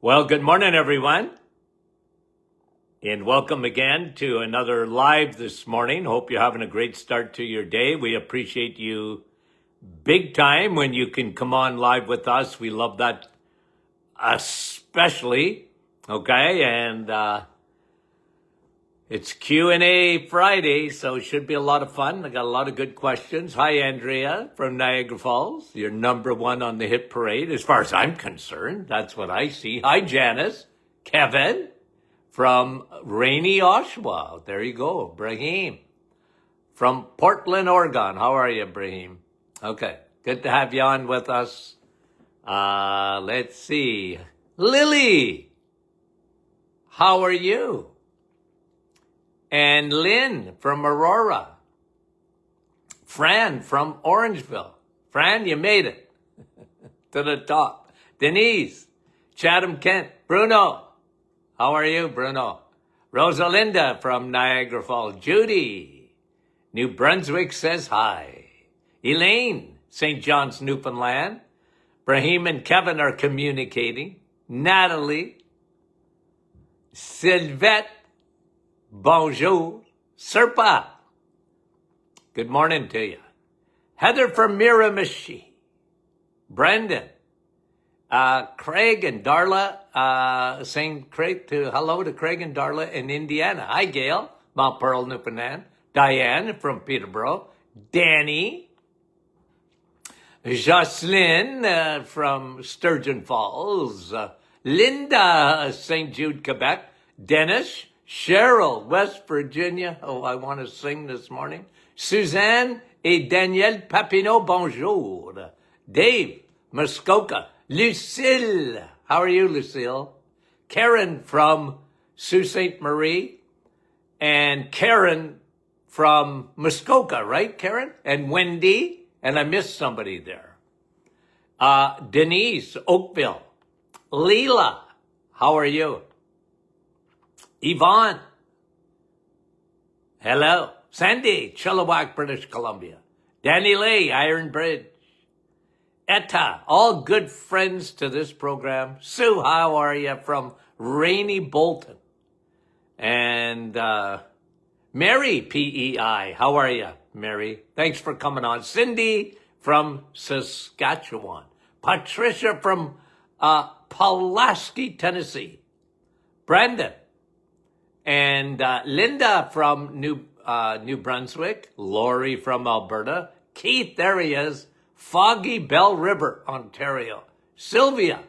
Well, good morning, everyone, and welcome again to another live this morning. Hope you're having a great start to your day. We appreciate you big time when you can come on live with us. We love that especially, okay? And it's Q&A Friday, so it should be a lot of fun. I got a lot of good questions. Hi, Andrea from Niagara Falls. You're number one on the hit parade, as far as I'm concerned. That's what I see. Hi, Janice. Kevin from rainy Oshawa. There you go. Brahim from Portland, Oregon. How are you, Brahim? Okay. Good to have you on with us. Let's see. Lily, how are you? And Lynn from Aurora. Fran from Orangeville. Fran, you made it to the top. Denise, Chatham, Kent. Bruno, how are you, Bruno? Rosalinda from Niagara Falls. Judy, New Brunswick says hi. Elaine, St. John's, Newfoundland. Brahim and Kevin are communicating. Natalie, Sylvette, bonjour. Serpa, good morning to you. Heather from Miramichi. Brendan, Craig and Darla, saying hello to Craig and Darla in Indiana. Hi, Gail, Mount Pearl, Newfoundland. Diane from Peterborough. Danny. Jocelyn from Sturgeon Falls. Linda, St. Jude, Quebec. Dennis. Cheryl, West Virginia. Oh, I want to sing this morning. Suzanne et Danielle Papineau, bonjour. Dave, Muskoka. Lucille, how are you, Lucille? Karen from Sault Ste. Marie. And Karen from Muskoka, right, Karen? And Wendy, and I missed somebody there. Denise, Oakville. Leela, how are you? Yvonne, hello. Sandy, Chilliwack, British Columbia. Danny Lee, Iron Bridge. Etta, all good friends to this program. Sue, how are you? From rainy Bolton. And Mary, PEI, how are you, Mary? Thanks for coming on. Cindy from Saskatchewan. Patricia from Pulaski, Tennessee. Brandon. And Linda from New Brunswick. Lori from Alberta. Keith, there he is. Foggy Bell River, Ontario. Sylvia.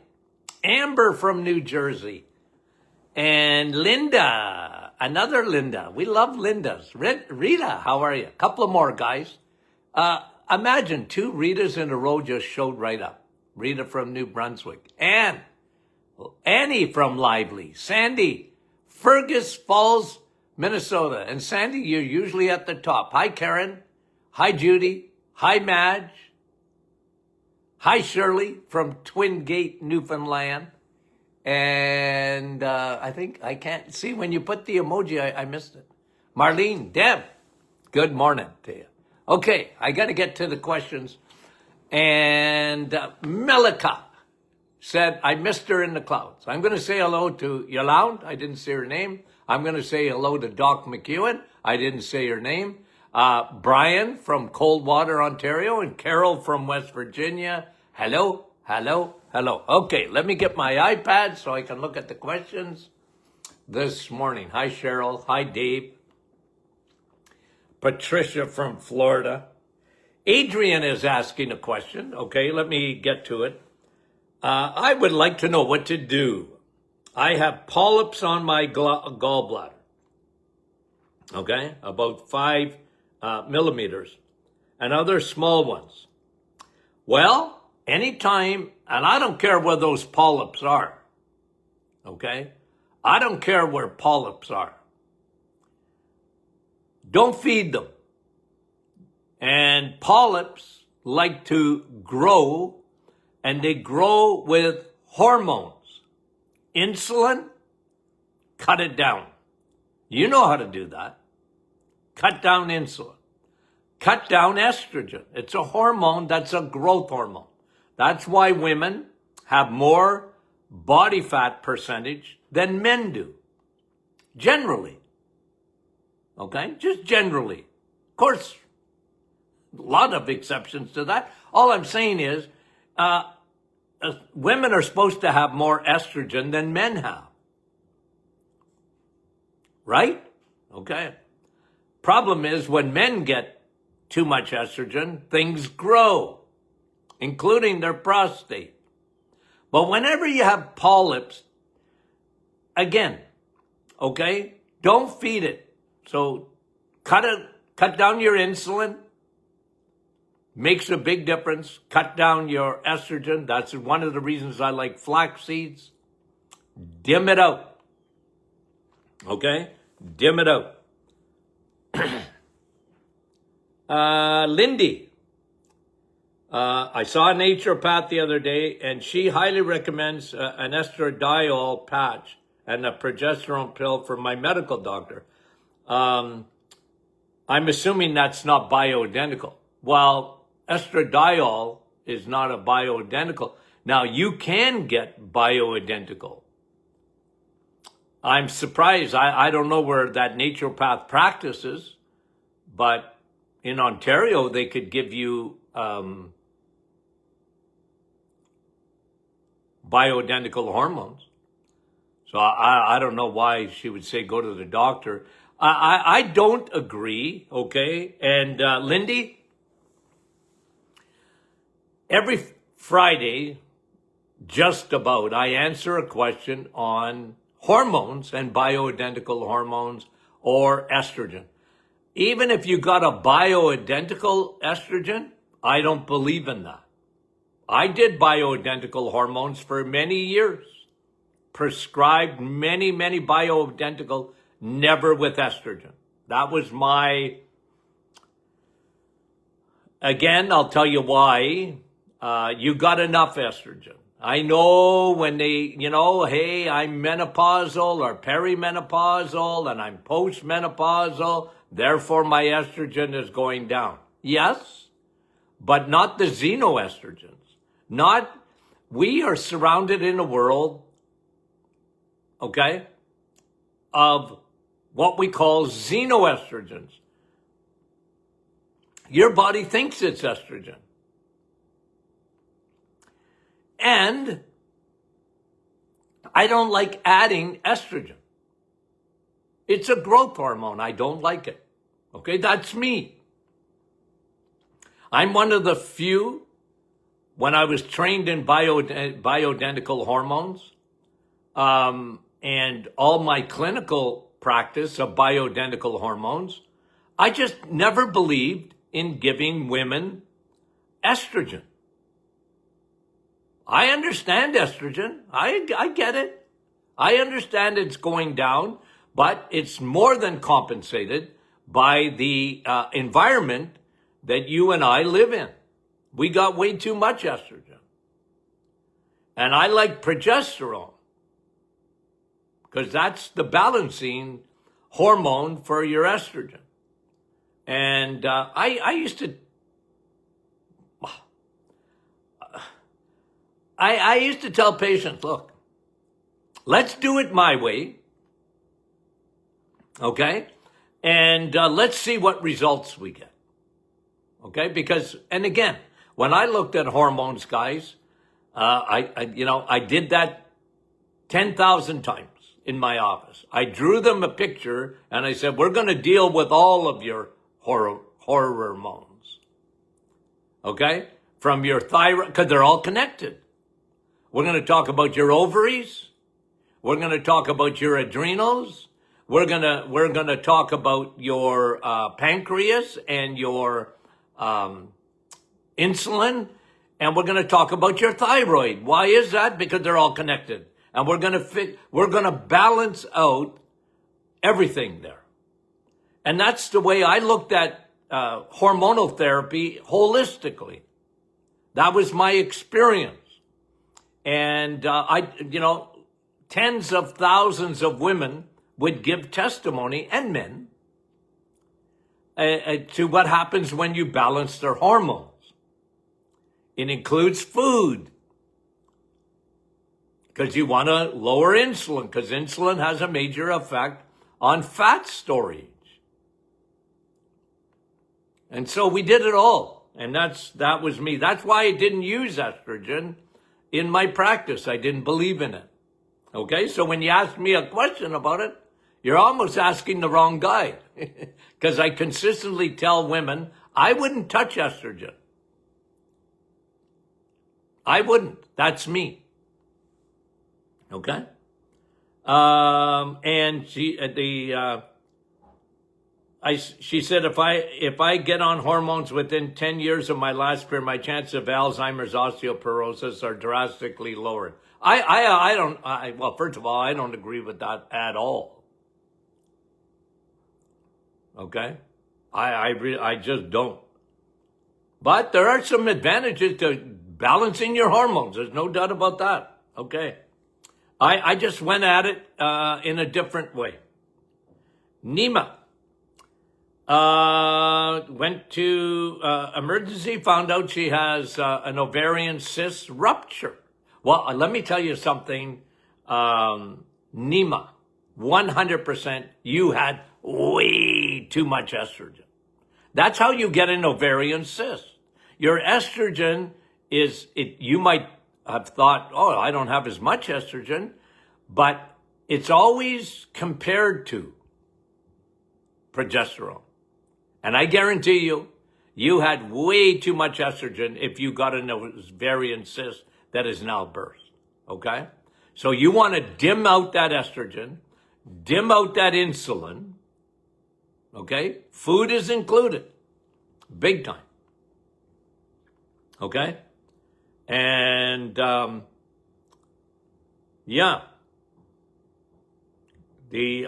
Amber from New Jersey. And Linda, another Linda. We love Lindas. Rita, how are you? A couple of more, guys. Imagine 2 Ritas in a row just showed right up. Rita from New Brunswick. Annie from Lively. Sandy, Fergus Falls, Minnesota. And Sandy, you're usually at the top. Hi, Karen. Hi, Judy. Hi, Madge. Hi, Shirley from Twin Gate, Newfoundland. And I think I can't see when you put the emoji, I missed it. Marlene, Deb, good morning to you. Okay, I got to get to the questions. And Melika said, I missed her in the clouds. I'm going to say hello to Yolande. I didn't say her name. I'm going to say hello to Doc McEwen. I didn't say her name. Brian from Coldwater, Ontario, and Carol from West Virginia. Hello, hello, hello. Okay, let me get my iPad so I can look at the questions this morning. Hi, Cheryl. Hi, Dave. Patricia from Florida. Adrian is asking a question. Okay, let me get to it. I would like to know what to do. I have polyps on my gallbladder. Okay, about 5 millimeters, and other small ones. Well, anytime, and I don't care where those polyps are. Okay, I don't care where polyps are. Don't feed them. And polyps like to grow, and they grow with hormones. Insulin, cut it down. You know how to do that. Cut down insulin. Cut down estrogen. It's a hormone that's a growth hormone. That's why women have more body fat percentage than men do. Generally. Okay? Just generally. Of course, a lot of exceptions to that. All I'm saying is, women are supposed to have more estrogen than men have. Right? Okay. Problem is, when men get too much estrogen, things grow, including their prostate. But whenever you have polyps, again, okay, don't feed it. So cut down your insulin. Makes a big difference. Cut down your estrogen. That's one of the reasons I like flax seeds. Dim it out. Okay? Dim it out. Lindy. I saw a naturopath the other day, and she highly recommends an estradiol patch and a progesterone pill from my medical doctor. I'm assuming that's not bioidentical. Well, estradiol is not a bioidentical. Now, you can get bioidentical. I'm surprised. I don't know where that naturopath practices, but in Ontario, they could give you bioidentical hormones. So I don't know why she would say go to the doctor. I don't agree, okay? And Lindy, every Friday, just about, I answer a question on hormones and bioidentical hormones or estrogen. Even if you got a bioidentical estrogen, I don't believe in that. I did bioidentical hormones for many years. Prescribed many bioidentical, never with estrogen. That was my, again, I'll tell you why. You got enough estrogen. I know when they, hey, I'm menopausal or perimenopausal and I'm postmenopausal, therefore my estrogen is going down. Yes, but not the xenoestrogens. We are surrounded in a world, okay, of what we call xenoestrogens. Your body thinks it's estrogen. And I don't like adding estrogen. It's a growth hormone. I don't like it. Okay, that's me. I'm one of the few, when I was trained in bioidentical hormones, and all my clinical practice of bioidentical hormones, I just never believed in giving women estrogen. I understand estrogen. I get it. I understand it's going down, but it's more than compensated by the environment that you and I live in. We got way too much estrogen. And I like progesterone because that's the balancing hormone for your estrogen. And I used to tell patients, look, let's do it my way, okay? And let's see what results we get, okay? Because, and again, when I looked at hormones, guys, I did that 10,000 times in my office. I drew them a picture and I said, we're going to deal with all of your hormones, okay? From your thyroid, because they're all connected. We're going to talk about your ovaries. We're going to talk about your adrenals. We're going to talk about your pancreas and your insulin. And we're going to talk about your thyroid. Why is that? Because they're all connected. And we're going to balance out everything there. And that's the way I looked at hormonal therapy holistically. That was my experience. And tens of thousands of women would give testimony, and men, to what happens when you balance their hormones. It includes food. because you want to lower insulin, because insulin has a major effect on fat storage. And so we did it all. And that was me. That's why I didn't use estrogen in my practice. I didn't believe in it. Okay? So when you ask me a question about it, you're almost asking the wrong guy. Because I consistently tell women, I wouldn't touch estrogen. I wouldn't. That's me. Okay? And she said, if I get on hormones within 10 years of my last period, my chance of Alzheimer's, osteoporosis are drastically lowered. Well, first of all, I don't agree with that at all. Okay? I just don't. But there are some advantages to balancing your hormones. There's no doubt about that. Okay? I just went at it in a different way. Nima went to emergency, found out she has an ovarian cyst rupture. Well, let me tell you something, Nima, 100% you had way too much estrogen. That's how you get an ovarian cyst. Your estrogen you might have thought, oh, I don't have as much estrogen, but it's always compared to progesterone. And I guarantee you, you had way too much estrogen if you got an ovarian cyst that is now burst. Okay? So you want to dim out that estrogen, dim out that insulin. Okay? Food is included. Big time. Okay? And, yeah. You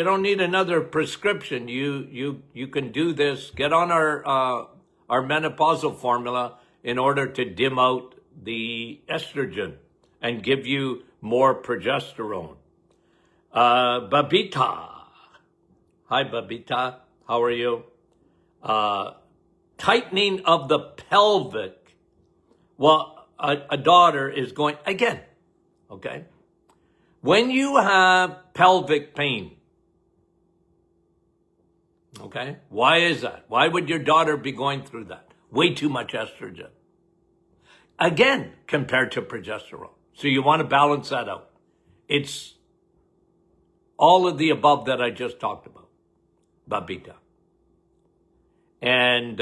don't need another prescription. You can do this. Get on our menopausal formula in order to dim out the estrogen and give you more progesterone. Babita. Hi, Babita. How are you? Tightening of the pelvic. Well, a daughter is going, again, okay? When you have pelvic pain, okay, why is that? Why would your daughter be going through that? Way too much estrogen. Again, compared to progesterone. So you want to balance that out. It's all of the above that I just talked about, Babita. And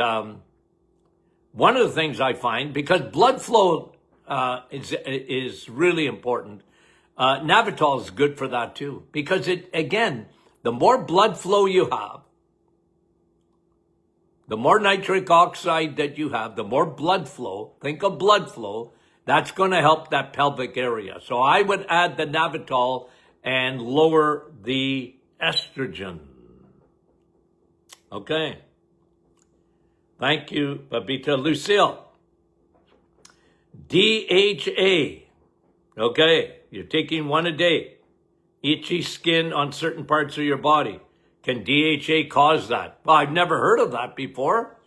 one of the things I find, because blood flow is really important, Navitol is good for that too. Because the more blood flow you have, the more nitric oxide that you have, the more blood flow, think of blood flow, that's going to help that pelvic area. So I would add the Navitol and lower the estrogen. Okay. Thank you, Babita. Lucille. DHA. Okay. You're taking one a day. Itchy skin on certain parts of your body. Can DHA cause that? Well, I've never heard of that before.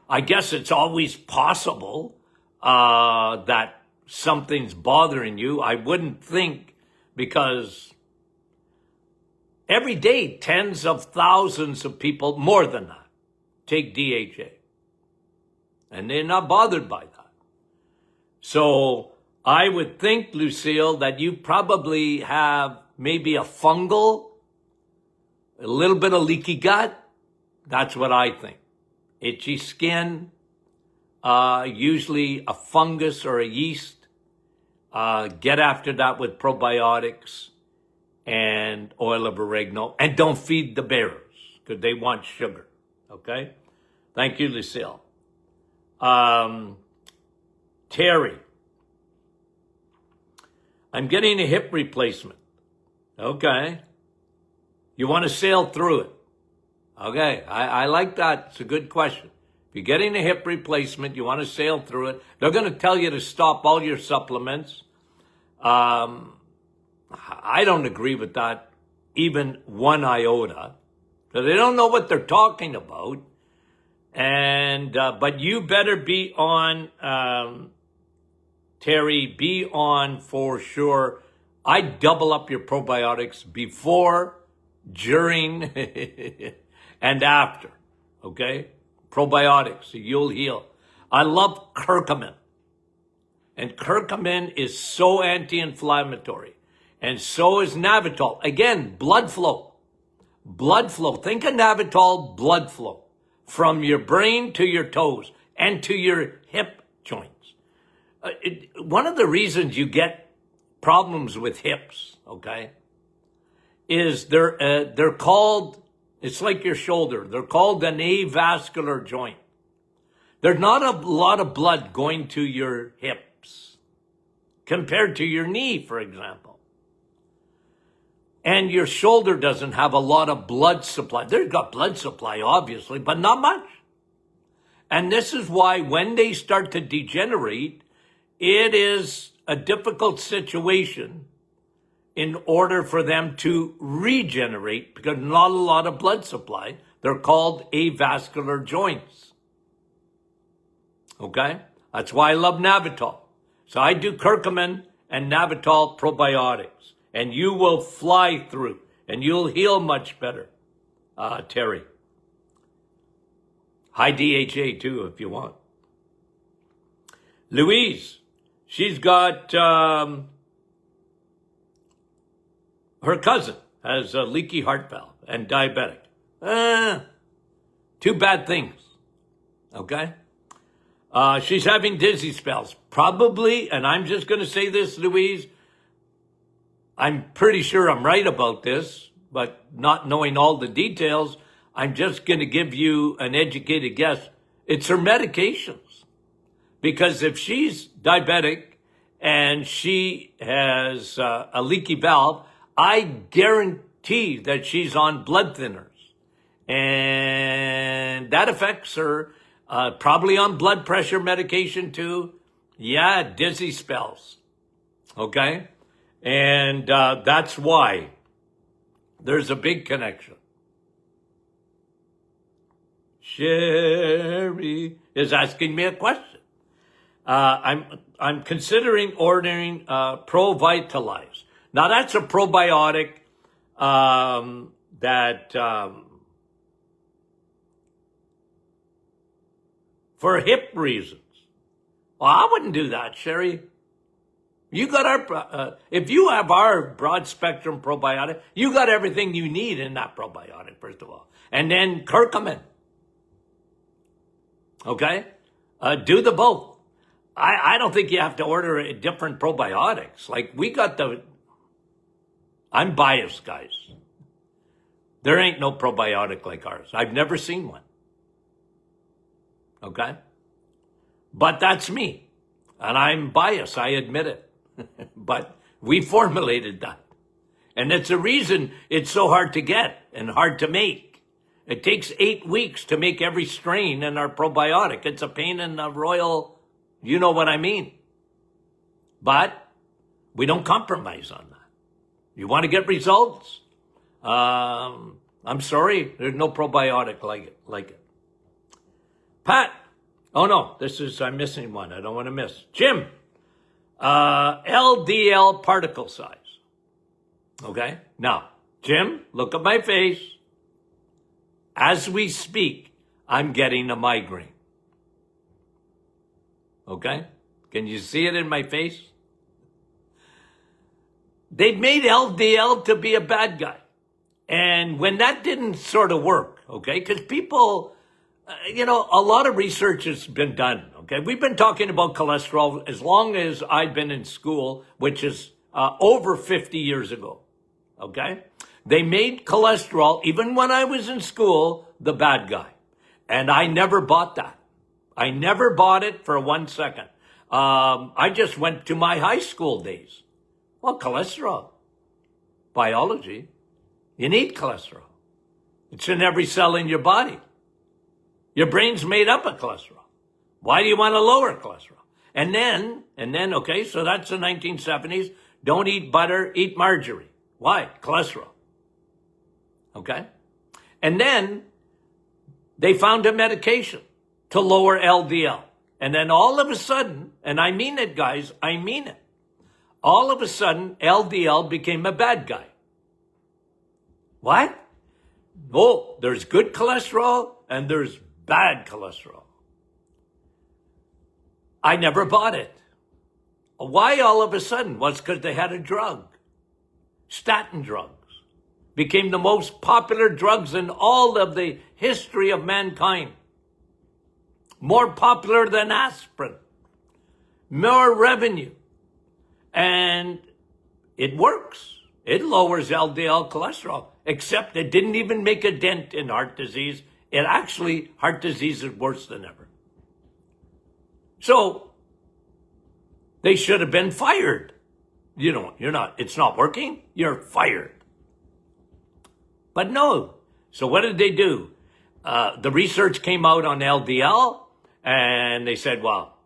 I guess it's always possible that something's bothering you. I wouldn't think, because every day tens of thousands of people, more than that, take DHA. And they're not bothered by that. So I would think, Lucille, that you probably have maybe a fungal, a little bit of leaky gut. That's what I think. Itchy skin, usually a fungus or a yeast. Get after that with probiotics and oil of oregano. And don't feed the bears, because they want sugar. Okay? Thank you, Lucille. Terry. I'm getting a hip replacement. Okay. You want to sail through it. Okay. I like that. It's a good question. If you're getting a hip replacement, you want to sail through it. They're going to tell you to stop all your supplements. I don't agree with that even one iota, because they don't know what they're talking about. And but you better be on Terry, be on for sure. I double up your probiotics before, during, and after. Okay? Probiotics, you'll heal. I love curcumin. And curcumin is so anti-inflammatory. And so is Navitol. Again, blood flow. Blood flow. Think of Navitol, blood flow. From your brain to your toes and to your hip joints. One of the reasons you get problems with hips, okay, is they're called, it's like your shoulder. They're called an avascular joint. There's not a lot of blood going to your hips compared to your knee, for example. And your shoulder doesn't have a lot of blood supply. They've got blood supply, obviously, but not much. And this is why when they start to degenerate, it is a difficult situation in order for them to regenerate because not a lot of blood supply. They're called avascular joints. Okay? That's why I love Navitol. So I do curcumin and Navitol probiotics. And you will fly through. And you'll heal much better, Terry. High DHA too, if you want. Louise, she's got, her cousin has a leaky heart valve and diabetic. Two bad things. Okay? She's having dizzy spells. Probably, and I'm just going to say this, Louise, I'm pretty sure I'm right about this, but not knowing all the details, I'm just going to give you an educated guess. It's her medications. Because if she's diabetic and she has a leaky valve, I guarantee that she's on blood thinners. And that affects her, probably on blood pressure medication too. Yeah, dizzy spells. Okay? And that's why there's a big connection. Sherry is asking me a question. I'm considering ordering ProVitalize. Now that's a probiotic that for hip reasons. Well, I wouldn't do that, Sherry. You got our, if you have our broad spectrum probiotic, you got everything you need in that probiotic, first of all. And then curcumin. Okay? Do the both. I don't think you have to order different probiotics. Like we got I'm biased, guys. There ain't no probiotic like ours. I've never seen one. Okay? But that's me. And I'm biased. I admit it. But we formulated that. And it's a reason it's so hard to get and hard to make. It takes 8 weeks to make every strain in our probiotic. It's a pain in the royal, you know what I mean. But we don't compromise on that. You want to get results? I'm sorry, there's no probiotic like it. Pat, oh no, I'm missing one. I don't want to miss. Jim. LDL particle size. Okay? Now, Jim, look at my face. As we speak, I'm getting a migraine. Okay? Can you see it in my face? They've made LDL to be a bad guy. And when that didn't sort of work, okay, because people, a lot of research has been done, okay? We've been talking about cholesterol as long as I've been in school, which is over 50 years ago, okay? They made cholesterol, even when I was in school, the bad guy. And I never bought that. I never bought it for 1 second. I just went to my high school days. Well, cholesterol, biology, you need cholesterol. It's in every cell in your body. Your brain's made up of cholesterol. Why do you want to lower cholesterol? And then, okay, so that's the 1970s. Don't eat butter, eat margarine. Why? Cholesterol. Okay? And then they found a medication to lower LDL. And then all of a sudden, and I mean it, guys, I mean it. All of a sudden, LDL became a bad guy. What? Oh, there's good cholesterol and there's bad cholesterol. I never bought it. Why all of a sudden? Well, it's because they had a drug. Statin drugs became the most popular drugs in all of the history of mankind. More popular than aspirin. More revenue. And it works. It lowers LDL cholesterol, except it didn't even make a dent in heart disease. It actually, heart disease is worse than ever. So, they should have been fired. You know, it's not working, you're fired. But no. So what did they do? The research came out on LDL, and they said, well,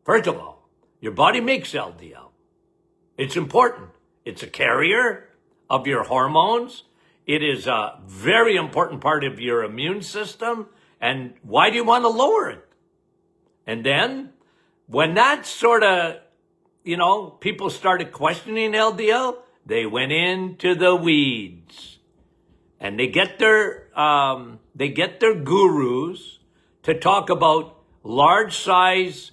first of all, your body makes LDL. It's important. It's a carrier of your hormones. It is a very important part of your immune system. And why do you want to lower it? And then when that sort of, people started questioning LDL, they went into the weeds. And they get their gurus to talk about large size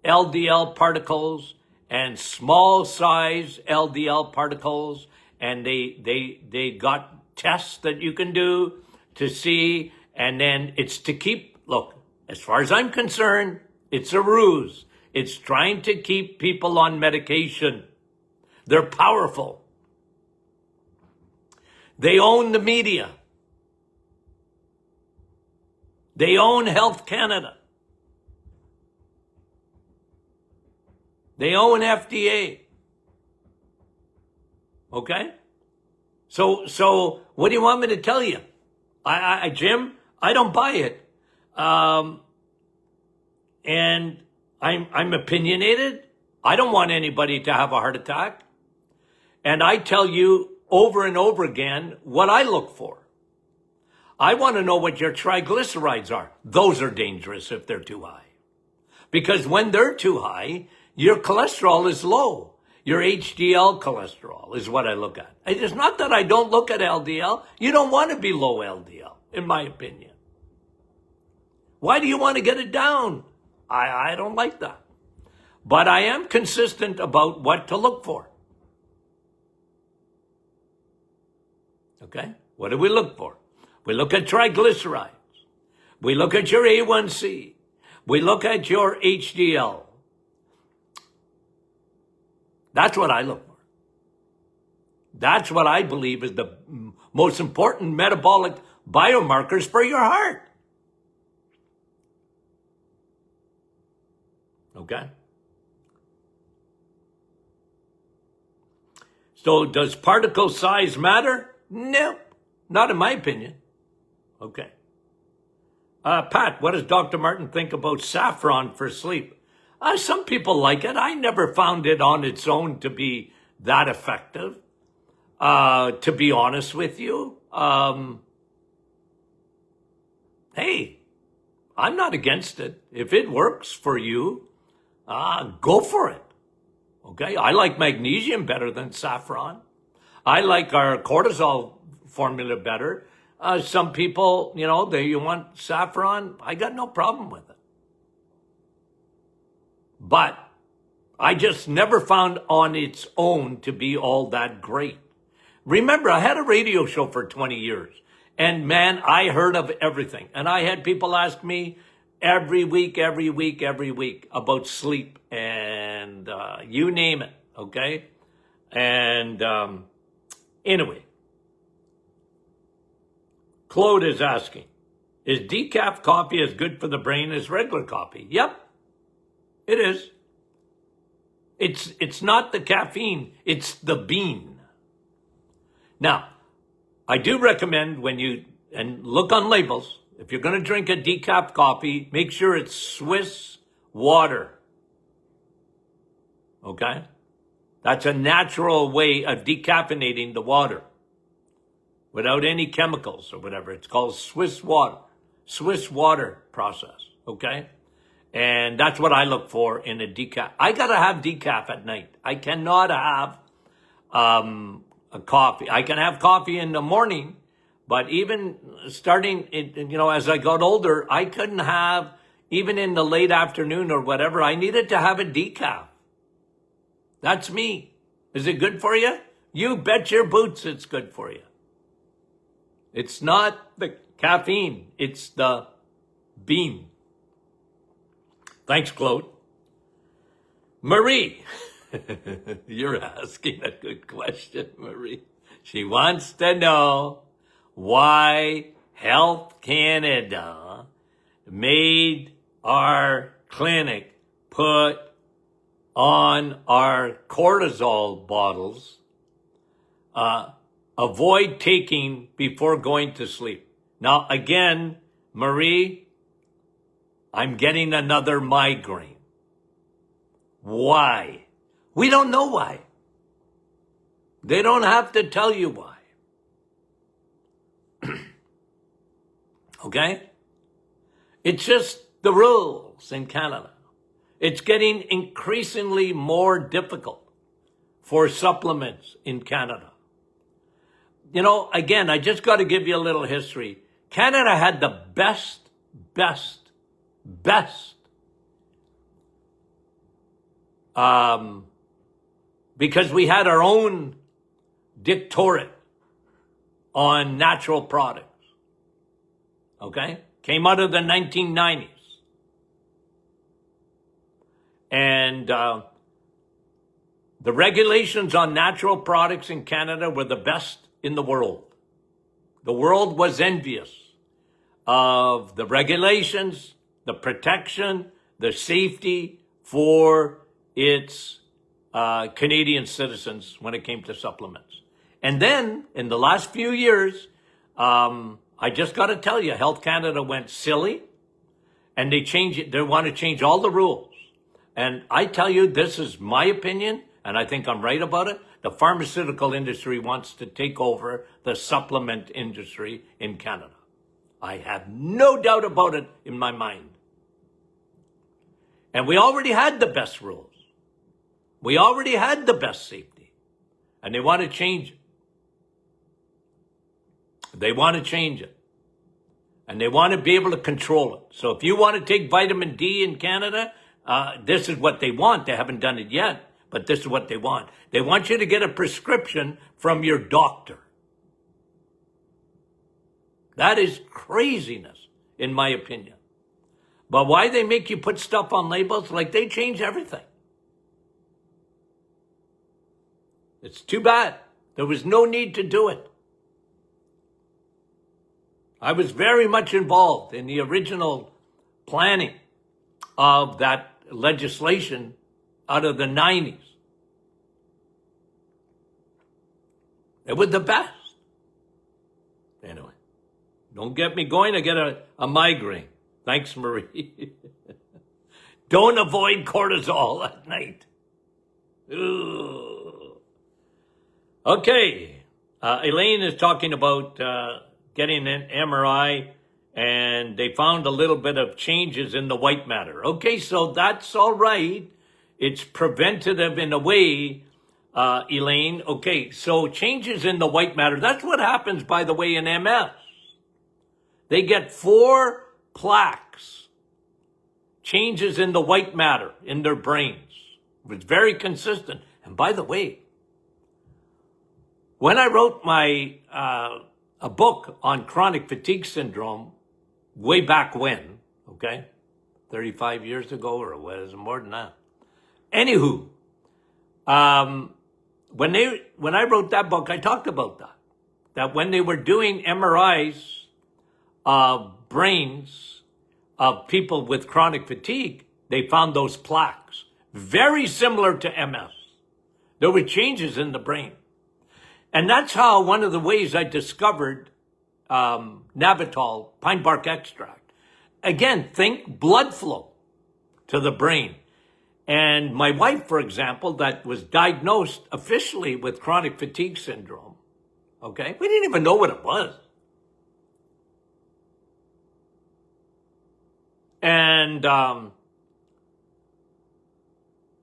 LDL particles and small size LDL particles, and they got tests that you can do to see, and then it's to keep, look, as far as I'm concerned, it's a ruse. It's trying to keep people on medication. They're powerful. They own the media. They own Health Canada. They own FDA. Okay? So what do you want me to tell you? Jim, I don't buy it. And I'm opinionated. I don't want anybody to have a heart attack. And I tell you over and over again what I look for. I want to know what your triglycerides are. Those are dangerous if they're too high. Because when they're too high, your cholesterol is low. Your HDL cholesterol is what I look at. It's not that I don't look at LDL. You don't want to be low LDL, in my opinion. Why do you want to get it down? I don't like that. But I am consistent about what to look for. Okay? What do we look for? We look at triglycerides. We look at your A1C. We look at your HDL. That's what I look for. That's what I believe is the most important metabolic biomarkers for your heart. Okay? So does particle size matter? No, not in my opinion. Okay. Pat, what does Dr. Martin think about saffron for sleep? Some people like it. I never found it on its own to be that effective, to be honest with you. Hey, I'm not against it. If it works for you, go for it. Okay, I like magnesium better than saffron. I like our cortisol formula better. Some people, you want saffron. I got no problem with it. But I just never found on its own to be all that great. Remember, I had a radio show for 20 years. And man, I heard of everything. And I had people ask me every week about sleep and you name it, okay? And anyway, Claude is asking, is decaf coffee as good for the brain as regular coffee? Yep, it is. It's not the caffeine, it's the bean. Now, I do recommend and look on labels, if you're going to drink a decaf coffee, make sure it's Swiss water. Okay? That's a natural way of decaffeinating the water without any chemicals or whatever. It's called Swiss water process. Okay? And that's what I look for in a decaf. I got to have decaf at night. I cannot have a coffee. I can have coffee in the morning, but even starting, as I got older, I couldn't have, even in the late afternoon or whatever, I needed to have a decaf. That's me. Is it good for you? You bet your boots it's good for you. It's not the caffeine, it's the bean. Thanks, Claude. Marie, you're asking a good question, Marie. She wants to know why Health Canada made our clinic put on our cortisol bottles, avoid taking before going to sleep. Now, again, Marie, I'm getting another migraine. Why? We don't know why. They don't have to tell you why. Okay? It's just the rules in Canada. It's getting increasingly more difficult for supplements in Canada. Again, I just got to give you a little history. Canada had the best because we had our own dictorate on natural products. Okay? Came out of the 1990s. And the regulations on natural products in Canada were the best in the world. The world was envious of the regulations, the protection, the safety for its Canadian citizens when it came to supplements. And then, in the last few years, I just got to tell you, Health Canada went silly, and they want to change all the rules. And I tell you, this is my opinion, and I think I'm right about it. The pharmaceutical industry wants to take over the supplement industry in Canada. I have no doubt about it in my mind. And we already had the best rules. We already had the best safety. And they want to change it. They want to change it. And they want to be able to control it. So if you want to take vitamin D in Canada, this is what they want. They haven't done it yet, but this is what they want. They want you to get a prescription from your doctor. That is craziness, in my opinion. But why they make you put stuff on labels? Like they change everything. It's too bad. There was no need to do it. I was very much involved in the original planning of that legislation out of the 90s. It was the best. Anyway, don't get me going. I get a migraine. Thanks, Marie. Don't avoid cortisol at night. Ooh. Okay. Elaine is talking about getting an MRI, and they found a little bit of changes in the white matter. Okay, so that's all right. It's preventative in a way, Elaine. Okay, so changes in the white matter. That's what happens, by the way, in MS. They get 4 plaques, changes in the white matter in their brains. It's very consistent. And by the way, when I wrote my a book on chronic fatigue syndrome way back when, okay, 35 years ago, or was it more than that? Anywho, when I wrote that book, I talked about that when they were doing MRIs of brains of people with chronic fatigue, they found those plaques, very similar to MS. There were changes in the brain. And that's how one of the ways I discovered Navitol, pine bark extract. Again, think blood flow to the brain. And my wife, for example, that was diagnosed officially with chronic fatigue syndrome, okay? We didn't even know what it was. And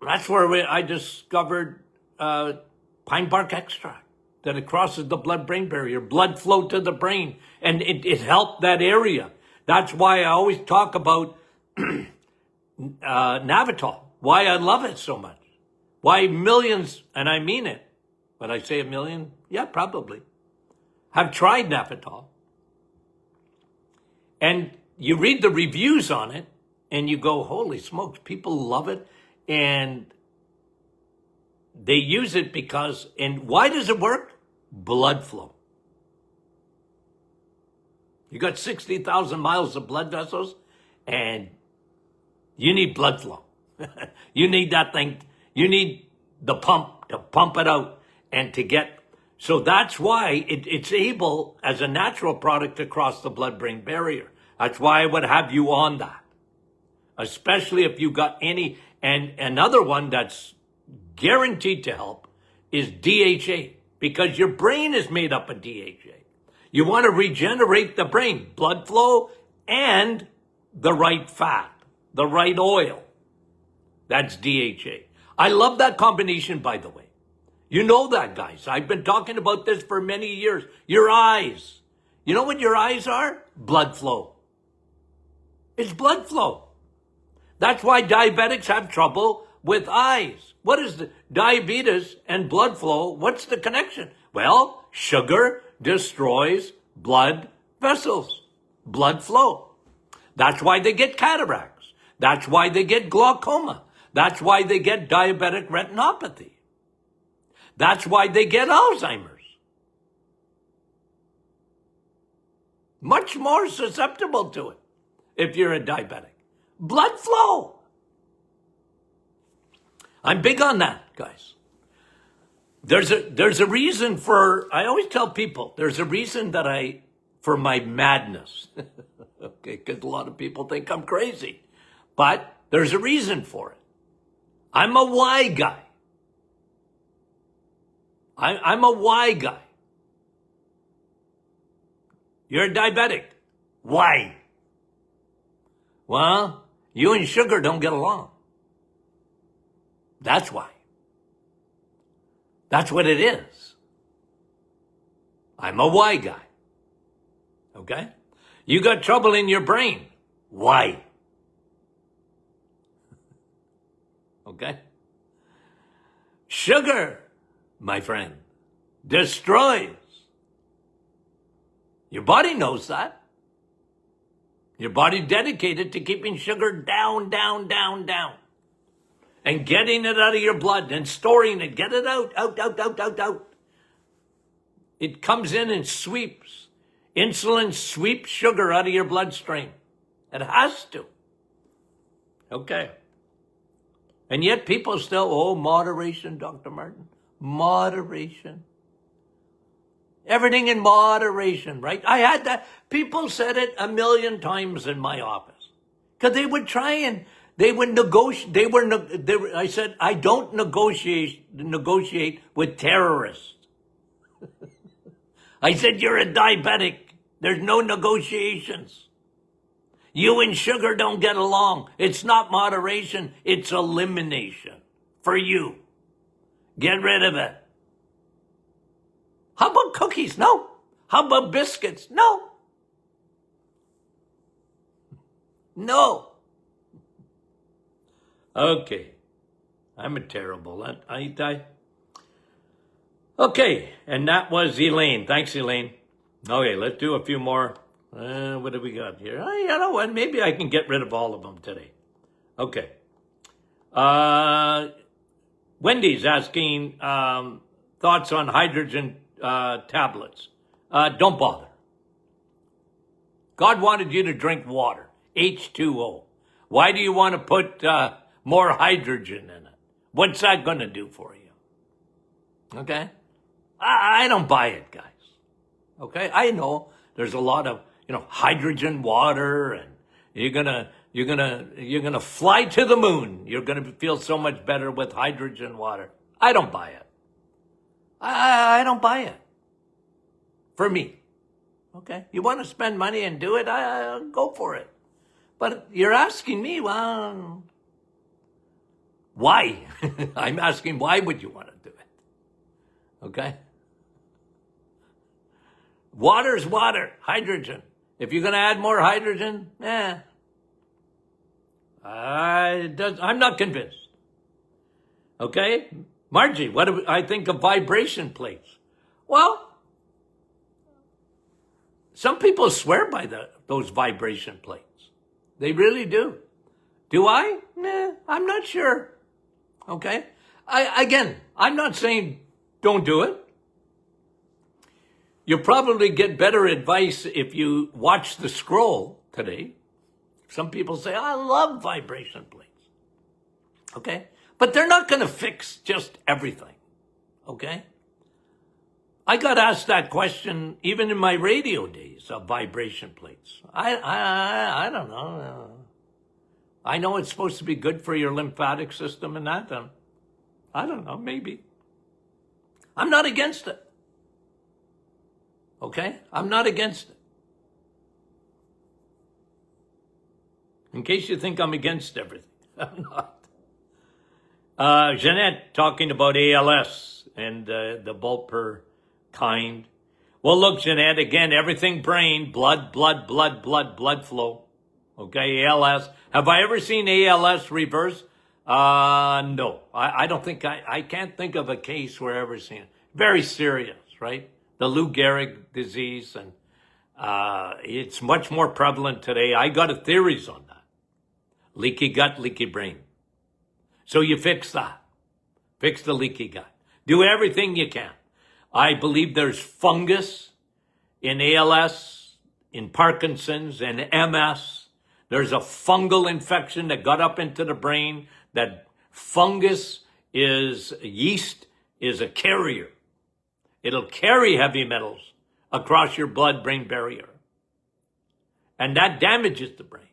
That's where I discovered pine bark extract, that it crosses the blood-brain barrier, blood flow to the brain, and it helped that area. That's why I always talk about Navitol, why I love it so much, why millions, and I mean it, but I say a million, yeah, probably, have tried Navitol. And you read the reviews on it, and you go, holy smokes, people love it, and they use it because, and why does it work? Blood flow. You got 60,000 miles of blood vessels, and you need blood flow. You need that thing. You need the pump to pump it out and to get. So that's why it's able, as a natural product, to cross the blood-brain barrier. That's why I would have you on that, especially if you got any. And another one that's guaranteed to help is DHA, because your brain is made up of DHA. You want to regenerate the brain, blood flow, and the right fat, the right oil. That's DHA. I love that combination, by the way. You know that, guys. I've been talking about this for many years. Your eyes. You know what your eyes are? Blood flow. It's blood flow. That's why diabetics have trouble with eyes. What is the diabetes and blood flow? What's the connection? Well, sugar destroys blood vessels, blood flow. That's why they get cataracts. That's why they get glaucoma. That's why they get diabetic retinopathy. That's why they get Alzheimer's. Much more susceptible to it if you're a diabetic. Blood flow. I'm big on that, guys. There's a reason for, I always tell people, there's a reason that for my madness. Okay, because a lot of people think I'm crazy. But there's a reason for it. I'm a why guy. I'm a why guy. You're a diabetic. Why? Well, you and sugar don't get along. That's why. That's what it is. I'm a why guy. Okay? You got trouble in your brain. Why? Okay? Sugar, my friend, destroys. Your body knows that. Your body dedicated to keeping sugar down, down, down, down. And getting it out of your blood and storing it. Get it out, out, out, out, out, out. It comes in and sweeps. Insulin sweeps sugar out of your bloodstream. It has to. Okay. And yet people still, moderation, Dr. Martin. Moderation. Everything in moderation, right? I had that. People said it a million times in my office. Because they would try and they would negotiate. I said, I don't negotiate with terrorists. I said, you're a diabetic. There's no negotiations. You and sugar don't get along. It's not moderation. It's elimination for you. Get rid of it. How about cookies? No. How about biscuits? No. No. Okay. I'm a terrible. Okay. And that was Elaine. Thanks, Elaine. Okay, let's do a few more. What do we got here? You know what? Maybe I can get rid of all of them today. Okay. Wendy's asking thoughts on hydrogen tablets. Don't bother. God wanted you to drink water, H2O. Why do you want to put more hydrogen in it? What's that going to do for you? Okay? I don't buy it, guys. Okay? I know there's a lot of, hydrogen water, and you're gonna fly to the moon. You're gonna feel so much better with hydrogen water. I don't buy it. I don't buy it. For me. Okay? You want to spend money and do it? Go for it. But you're asking me, well, Why? I'm asking, why would you want to do it? Okay? Water's water, hydrogen. If you're going to add more hydrogen, I'm not convinced. Okay? Margie, what do I think of vibration plates? Well, some people swear by those vibration plates. They really do. Do I? I'm not sure. Okay? I'm not saying don't do it. You'll probably get better advice if you watch The Scroll today. Some people say, I love vibration plates. Okay? But they're not going to fix just everything. Okay? I got asked that question even in my radio days of vibration plates. I don't know. I know it's supposed to be good for your lymphatic system and that. I don't know, maybe. I'm not against it. Okay? I'm not against it. In case you think I'm against everything, I'm not. Jeanette talking about ALS and the Bulper kind. Well, look, Jeanette, again, everything brain, blood flow. Okay, ALS. Have I ever seen ALS reverse? No. I don't think, I can't think of a case where I've ever seen it. Very serious, right? The Lou Gehrig disease, and it's much more prevalent today. I got theories on that. Leaky gut, leaky brain. So you fix that. Fix the leaky gut. Do everything you can. I believe there's fungus in ALS, in Parkinson's, and MS. There's a fungal infection that got up into the brain. That fungus yeast is a carrier. It'll carry heavy metals across your blood-brain barrier. And that damages the brain.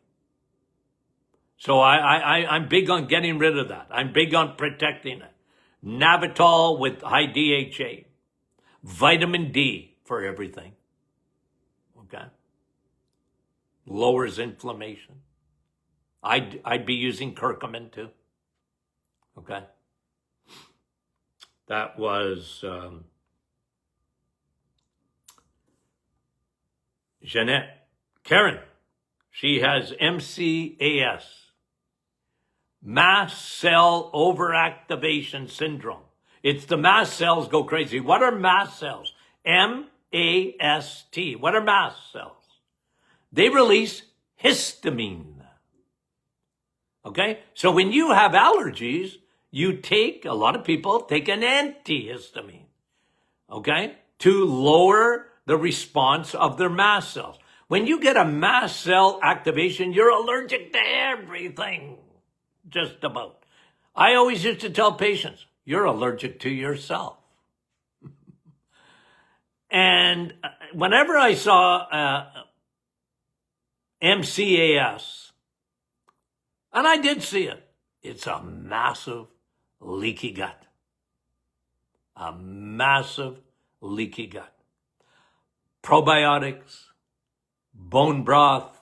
So I'm big on getting rid of that. I'm big on protecting it. Navitol with high DHA. Vitamin D for everything. Okay? Lowers inflammation. I'd be using curcumin too. Okay? That was Jeanette. Karen, she has MCAS. Mast cell overactivation syndrome. It's the mast cells go crazy. What are mast cells? M-A-S-T. What are mast cells? They release histamine. Okay? So when you have allergies, a lot of people take an antihistamine. Okay? To lower the response of their mast cells. When you get a mast cell activation, you're allergic to everything. Just about. I always used to tell patients, you're allergic to yourself. And whenever I saw MCAS, and I did see it, it's a massive leaky gut. A massive leaky gut. Probiotics, bone broth,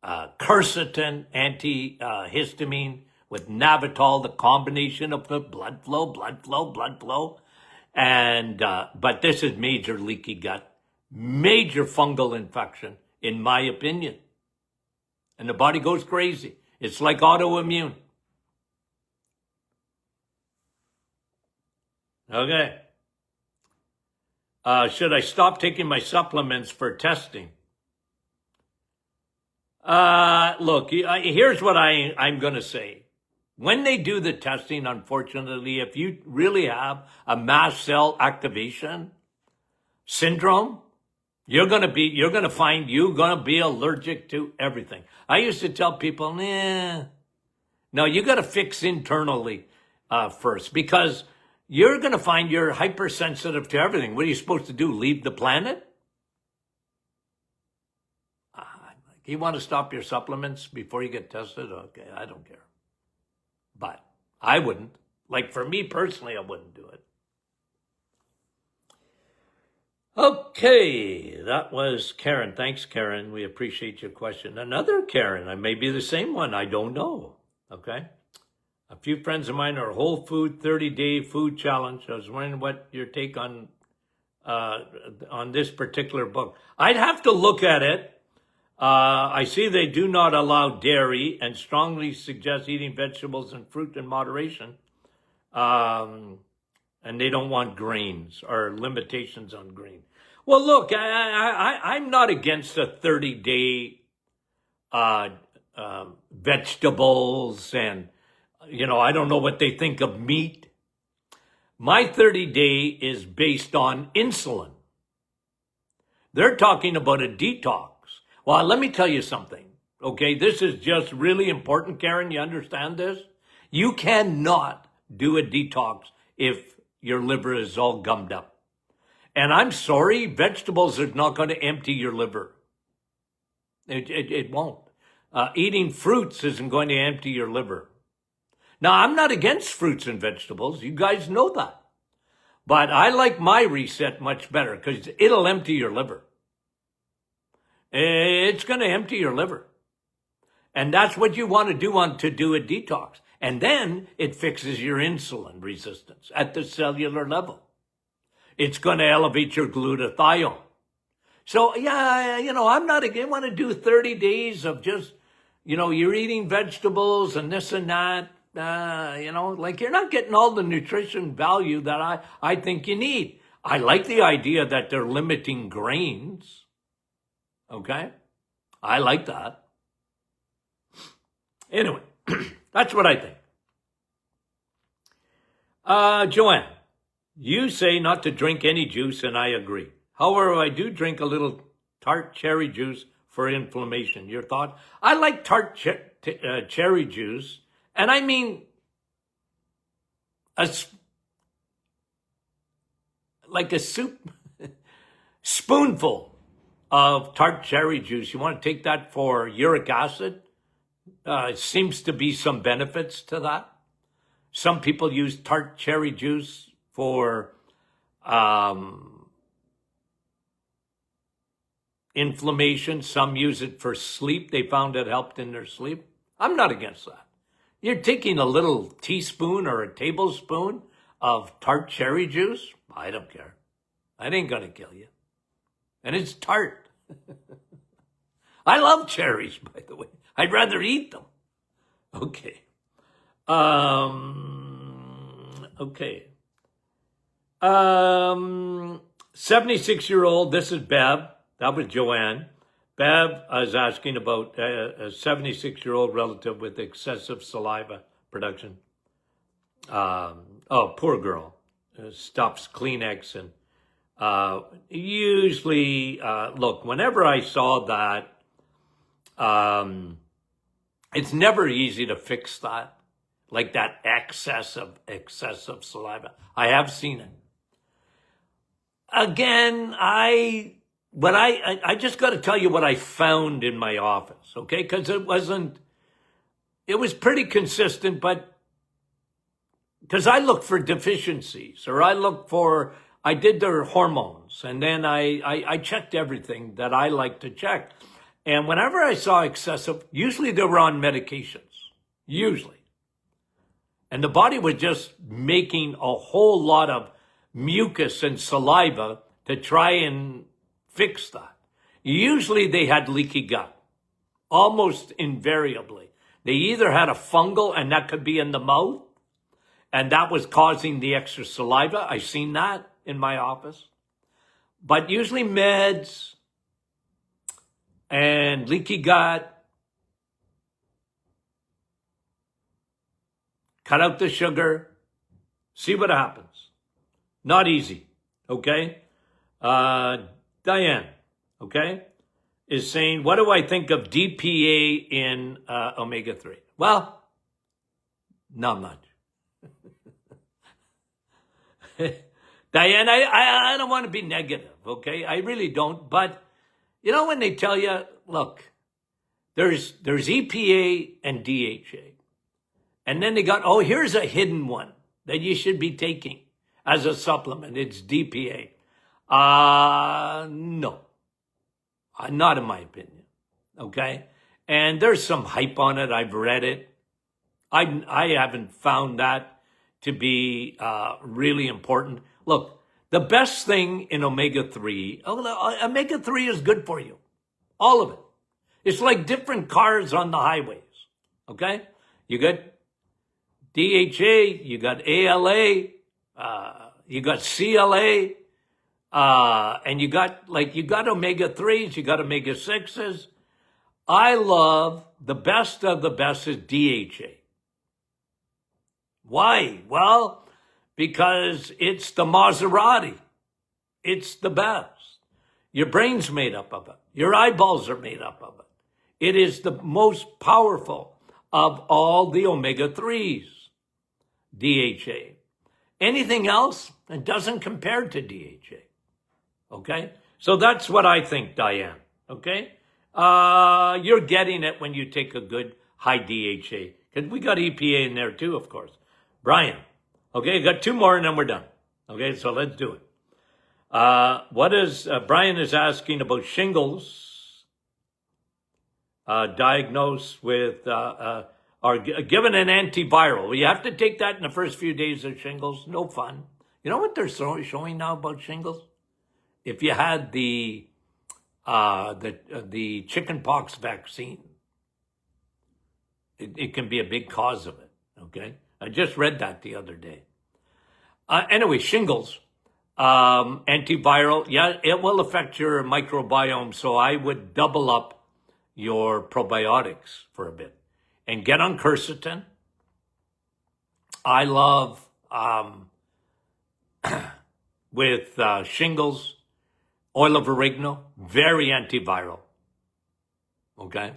quercetin, antihistamine, with Navitol, the combination of the blood flow. And, but this is major leaky gut, major fungal infection, in my opinion. And the body goes crazy. It's like autoimmune. Okay. Should I stop taking my supplements for testing? Look, here's what I'm going to say. When they do the testing, unfortunately, if you really have a mast cell activation syndrome, you're going to find you're going to be allergic to everything. I used to tell people, no, you got to fix internally first, because you're going to find you're hypersensitive to everything. What are you supposed to do? Leave the planet? You want to stop your supplements before you get tested? Okay, I don't care. But I wouldn't. Like, for me personally, I wouldn't do it. Okay, that was Karen. Thanks, Karen. We appreciate your question. Another Karen. I may be the same one. I don't know. Okay. A few friends of mine are Whole Food 30-day food challenge. I was wondering what your take on this particular book. I'd have to look at it. I see they do not allow dairy and strongly suggest eating vegetables and fruit in moderation. And they don't want grains or limitations on grain. Well, look, I'm not against a 30-day vegetables and, I don't know what they think of meat. My 30-day is based on insulin. They're talking about a detox. Well, let me tell you something, okay? This is just really important, Karen. You understand this? You cannot do a detox if your liver is all gummed up. And I'm sorry, vegetables are not going to empty your liver. It won't. Eating fruits isn't going to empty your liver. Now, I'm not against fruits and vegetables. You guys know that. But I like my reset much better because it'll empty your liver. It's going to empty your liver. And that's what you want to do a detox. And then it fixes your insulin resistance at the cellular level. It's going to elevate your glutathione. So, yeah, I'm not again want to do 30 days of just, you're eating vegetables and this and that. You're not getting all the nutrition value that I think you need. I like the idea that they're limiting grains. Okay? I like that. Anyway, that's what I think. Joanne, you say not to drink any juice, and I agree. However, I do drink a little tart cherry juice for inflammation. Your thought? I like tart cherry juice, and I mean like a spoonful of tart cherry juice. You want to take that for uric acid? It seems to be some benefits to that. Some people use tart cherry juice for inflammation. Some use it for sleep. They found it helped in their sleep. I'm not against that. You're taking a little teaspoon or a tablespoon of tart cherry juice. I don't care. It ain't going to kill you. And it's tart. I love cherries, by the way. I'd rather eat them. Okay. Okay. 76-year-old, this is Bev. That was Joanne. Bev is asking about a 76-year-old relative with excessive saliva production. Poor girl. Stops Kleenex and usually, look, whenever I saw that, it's never easy to fix that, like that excessive saliva. I have seen it. Again, I just got to tell you what I found in my office, okay? Because it was pretty consistent, but because I look for deficiencies or I did their hormones, and then I checked everything that I like to check. And whenever I saw excessive, usually they were on medications, usually. And the body was just making a whole lot of mucus and saliva to try and fix that. Usually they had leaky gut, almost invariably. They either had a fungal, and that could be in the mouth, and that was causing the extra saliva. I've seen that in my office. But usually meds and leaky gut. Cut out the sugar. See what happens. Not easy, okay? Diane, okay, is saying, what do I think of DPA in omega-3? Well, not much. Diane, I don't want to be negative, okay? I really don't. But, when they tell you, look, there's EPA and DHA. And then they got, here's a hidden one that you should be taking as a supplement. It's DPA. No. Not in my opinion, okay? And there's some hype on it. I've read it. I haven't found that to be really important. Look, the best thing in omega-3, omega-3 is good for you. All of it. It's like different cars on the highways. Okay? You got DHA, you got ALA, you got CLA, and you got omega-3s, you got omega-6s. I love the best of the best is DHA. Why? Well, because it's the Maserati. It's the best. Your brain's made up of it. Your eyeballs are made up of it. It is the most powerful of all the omega-3s, DHA. Anything else, it doesn't compare to DHA. Okay? So that's what I think, Diane. Okay? You're getting it when you take a good high DHA. Because we got EPA in there too, of course. Brian. Okay, got two more and then we're done. Okay, so let's do it. Brian is asking about shingles, diagnosed with, or given an antiviral. Well, you have to take that in the first few days of shingles. No fun. You know what they're showing now about shingles? If you had the chickenpox vaccine, it can be a big cause of it. Okay, I just read that the other day. Anyway, shingles, antiviral, yeah, it will affect your microbiome. So I would double up your probiotics for a bit and get on quercetin. I love with shingles, oil of oregano, very antiviral. Okay,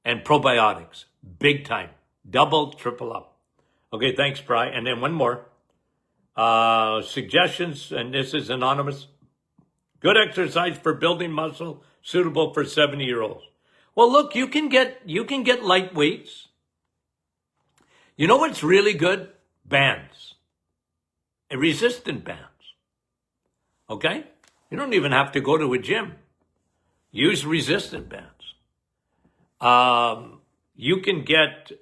and probiotics, big time, double, triple up. Okay, thanks, Brian. And then one more. Suggestions, and this is anonymous. Good exercise for building muscle, suitable for 70-year-olds. Well, look, you can get light weights. You know what's really good? Bands. Resistant bands. Okay? You don't even have to go to a gym. Use resistant bands. You can get,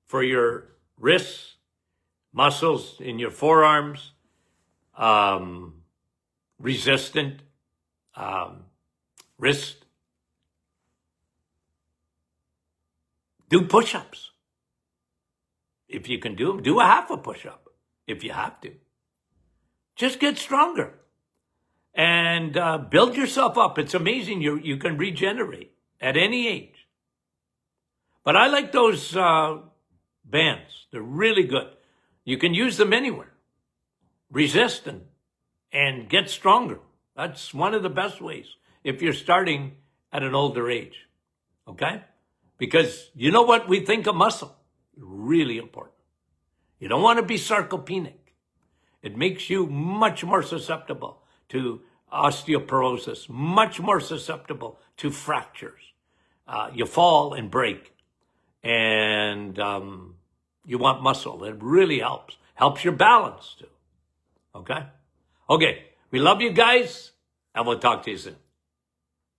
for your wrists, muscles in your forearms, resistant wrist. Do push-ups. If you can do them, do a half a push-up if you have to. Just get stronger and build yourself up. It's amazing you can regenerate at any age. But I like those bands. They're really good. You can use them anywhere. Resist and get stronger. That's one of the best ways if you're starting at an older age. Okay? Because you know what we think of muscle? Really important. You don't want to be sarcopenic. It makes you much more susceptible to osteoporosis, much more susceptible to fractures. You fall and break. And you want muscle. It really helps. Helps your balance too. Okay? Okay. We love you guys, and we'll talk to you soon.